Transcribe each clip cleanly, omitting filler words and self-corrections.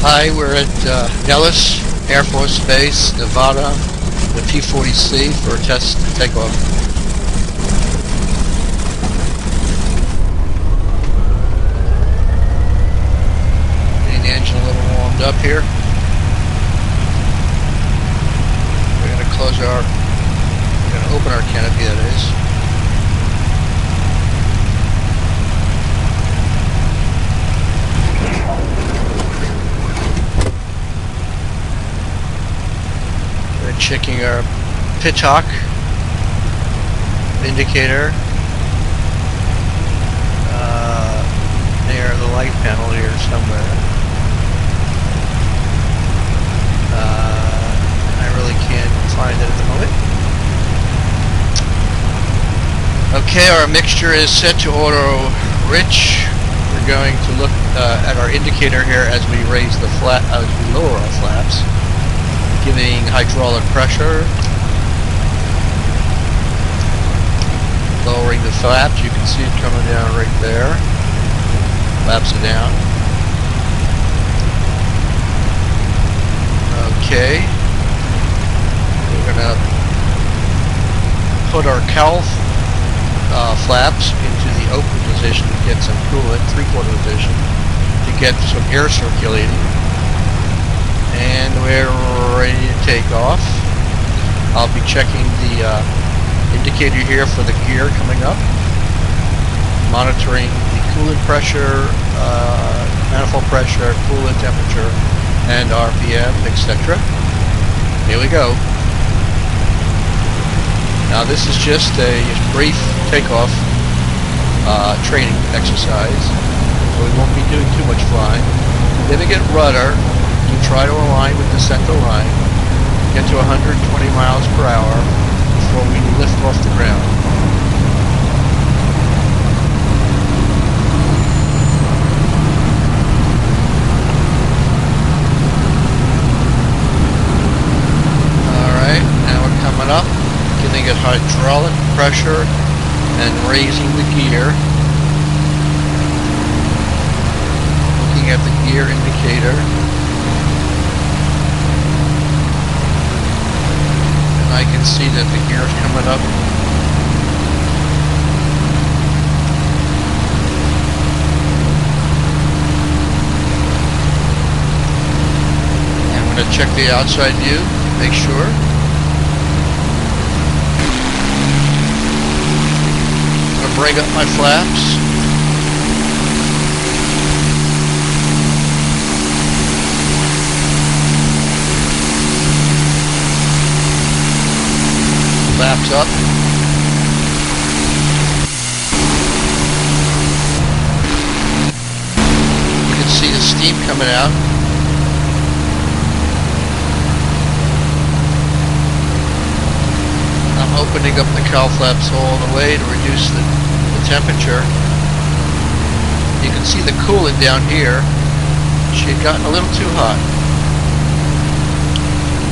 Hi, we're at Nellis Air Force Base, Nevada, the P-40C for a test takeoff. Getting the engine a little warmed up here. We're going to open our canopy, that is. Checking our pitch-hawk indicator near the light panel here somewhere. I really can't find it at the moment. Okay, our mixture is set to auto rich. We're going to look at our indicator here as we raise the as we lower our flaps. Giving hydraulic pressure, lowering the flaps. You can see it coming down right there. Flaps are down. Okay, we're gonna put our cowl flaps into the open position to get some coolant, 3/4 position, to get some air circulating. And we're ready to take off. I'll be checking the indicator here for the gear coming up, monitoring the coolant pressure, manifold pressure, coolant temperature, and RPM, etc. Here we go. Now this is just a brief takeoff training exercise. We won't be doing too much flying. Then we get rudder. To try to align with the center line, get to 120 miles per hour before we lift off the ground. Alright, now we're coming up, giving it hydraulic pressure and raising the gear. Looking at the gear indicator. I can see that the gear is coming up. And I'm going to check the outside view, make sure. I'm going to bring up my flaps. Flaps up. You can see the steam coming out. I'm opening up the cowl flaps all the way to reduce the temperature. You can see the coolant down here. She had gotten a little too hot.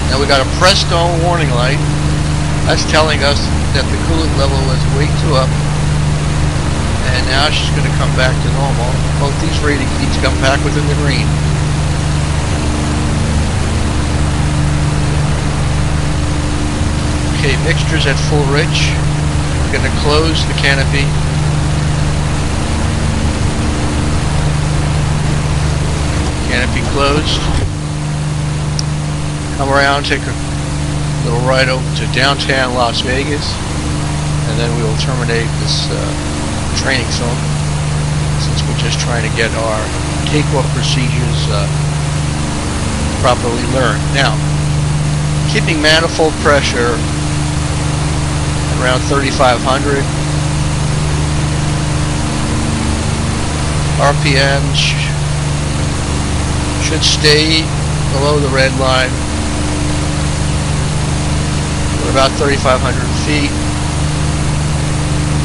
Now we got a presto warning light. That's telling us that the coolant level was way too up, and now she's going to come back to normal. Both these readings need to come back within the green. Okay, mixture's at full rich. We're going to close the canopy. Canopy closed. Come around, take a little ride over to downtown Las Vegas, and then we will terminate this training film, since we're just trying to get our takeoff procedures properly learned. Now, keeping manifold pressure around 3,500, RPM should stay below the red line. About 3,500 feet,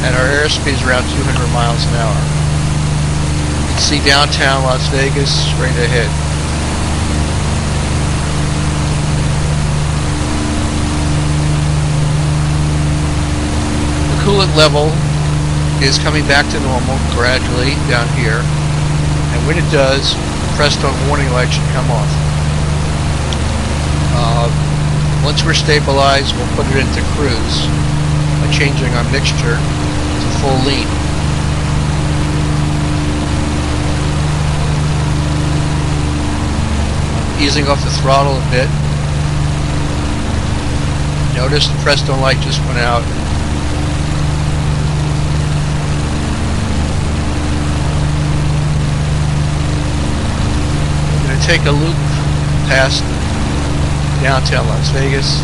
and our airspeed is around 200 miles an hour. You can see downtown Las Vegas straight ahead. The coolant level is coming back to normal gradually down here, and when it does, Presto warning light should come off. Once we're stabilized, we'll put it into cruise by changing our mixture to full lean. Easing off the throttle a bit. Notice the Presto light just went out. I'm going to take a loop past downtown Las Vegas.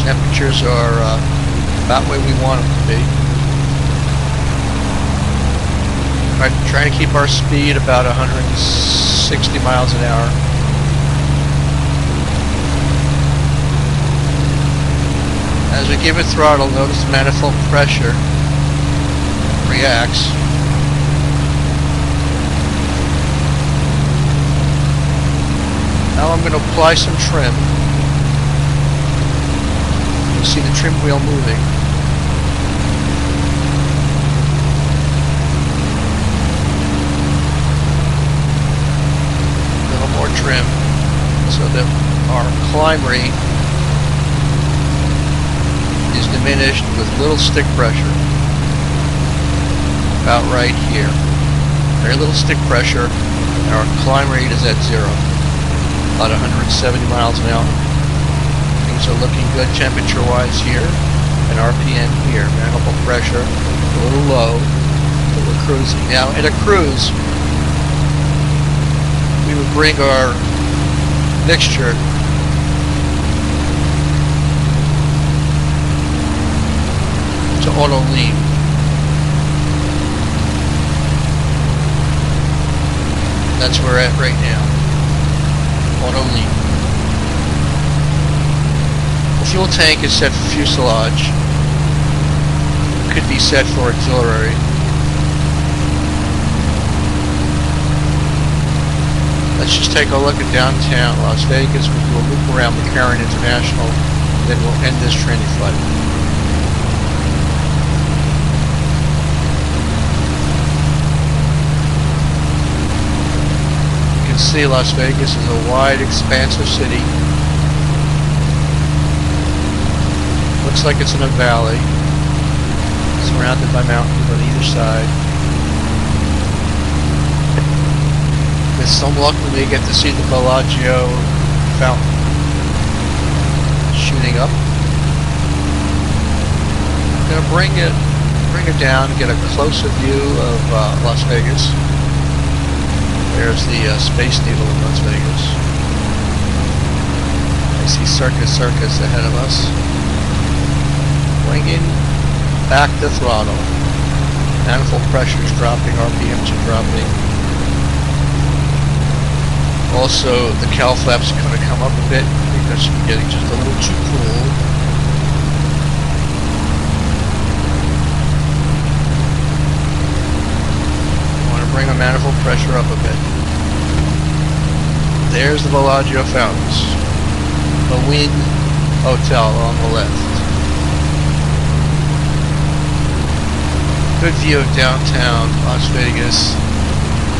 Temperatures are about where we want them to be. Trying to keep our speed about 160 miles an hour. As we give it throttle, notice the manifold pressure reacts. Now I'm going to apply some trim. You'll see the trim wheel moving. A little more trim so that our climb rate is diminished with little stick pressure. About right here. Very little stick pressure, and our climb rate is at 0. About 170 miles an hour. Things are looking good temperature-wise here, and RPM here. Manifold pressure a little low, but we're cruising. Now, in a cruise, we would bring our mixture to auto lean. That's where we're at right now. Auto lean. The fuel tank is set for fuselage. Could be set for auxiliary. Let's just take a look at downtown Las Vegas. We'll do a loop around McCarran International, then we'll end this training flight. See, Las Vegas is a wide, expansive city. Looks like it's in a valley, surrounded by mountains on either side. With some luck, we may get to see the Bellagio fountain shooting up. I'm gonna bring it down and get a closer view of Las Vegas. There's the Space Needle in Las Vegas. I see Circus ahead of us. Bringing back the throttle. Manifold pressure is dropping, RPMs are dropping. Also, the cowl flaps are going to come up a bit because we're getting just a little too cool. Bring our manifold pressure up a bit. There's the Bellagio fountains. The Wynn Hotel on the left. Good view of downtown Las Vegas.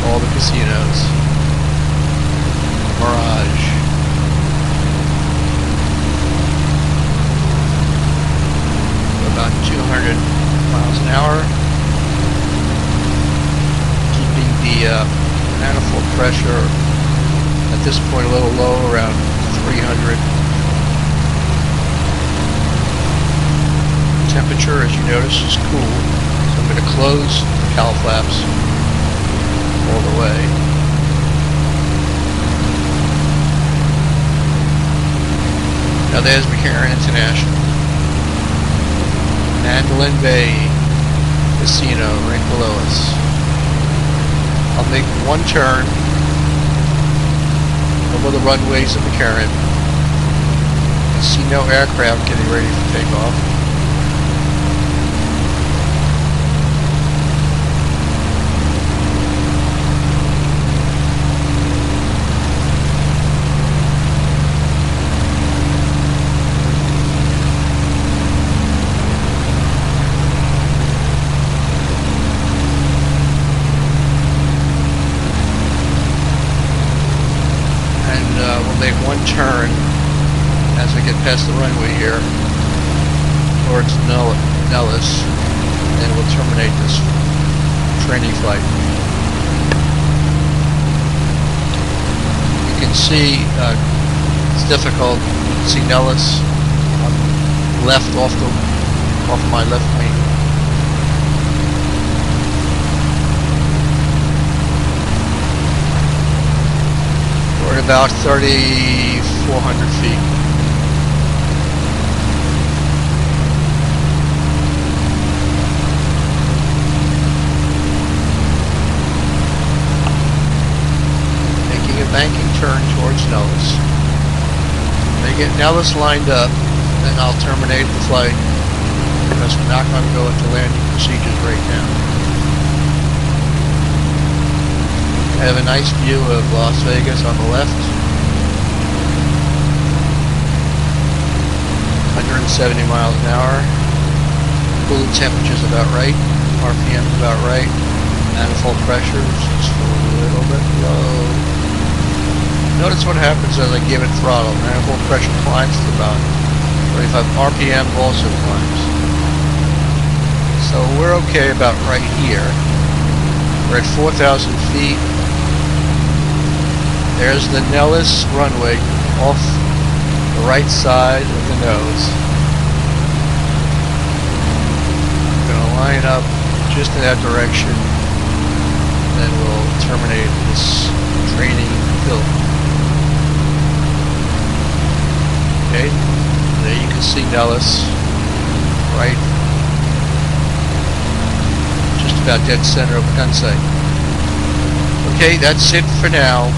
All the casinos. Mirage. About 200 miles an hour. The manifold pressure at this point a little low, around 300. Temperature, as you notice, is cool, so I'm going to close the cowl flaps all the way. Now there's McCarran International. Mandolin Bay Casino right below us. I'll make one turn over the runways of McCarran. I see no aircraft getting ready for takeoff. one turn as I get past the runway here towards Nellis, and we'll terminate this training flight. You can see it's difficult. You can see Nellis left off my left wing. We're at about 3,400 feet. Making a banking turn towards Nellis. When I get Nellis lined up, then I'll terminate the flight because we're not going to go into landing procedures right now. I have a nice view of Las Vegas on the left. 170 miles an hour. Cooling temperature's about right. RPM's about right. Manifold pressure is just a little bit low. Notice what happens as I give it throttle. Manifold pressure climbs to about 35. RPM also climbs. So we're okay about right here. We're at 4,000 feet. There's the Nellis runway off the right side of the nose. I'm going to line up just in that direction, and then we'll terminate this training fill. Okay, there you can see Nellis right, just about dead center of the gun sight. Okay, that's it for now.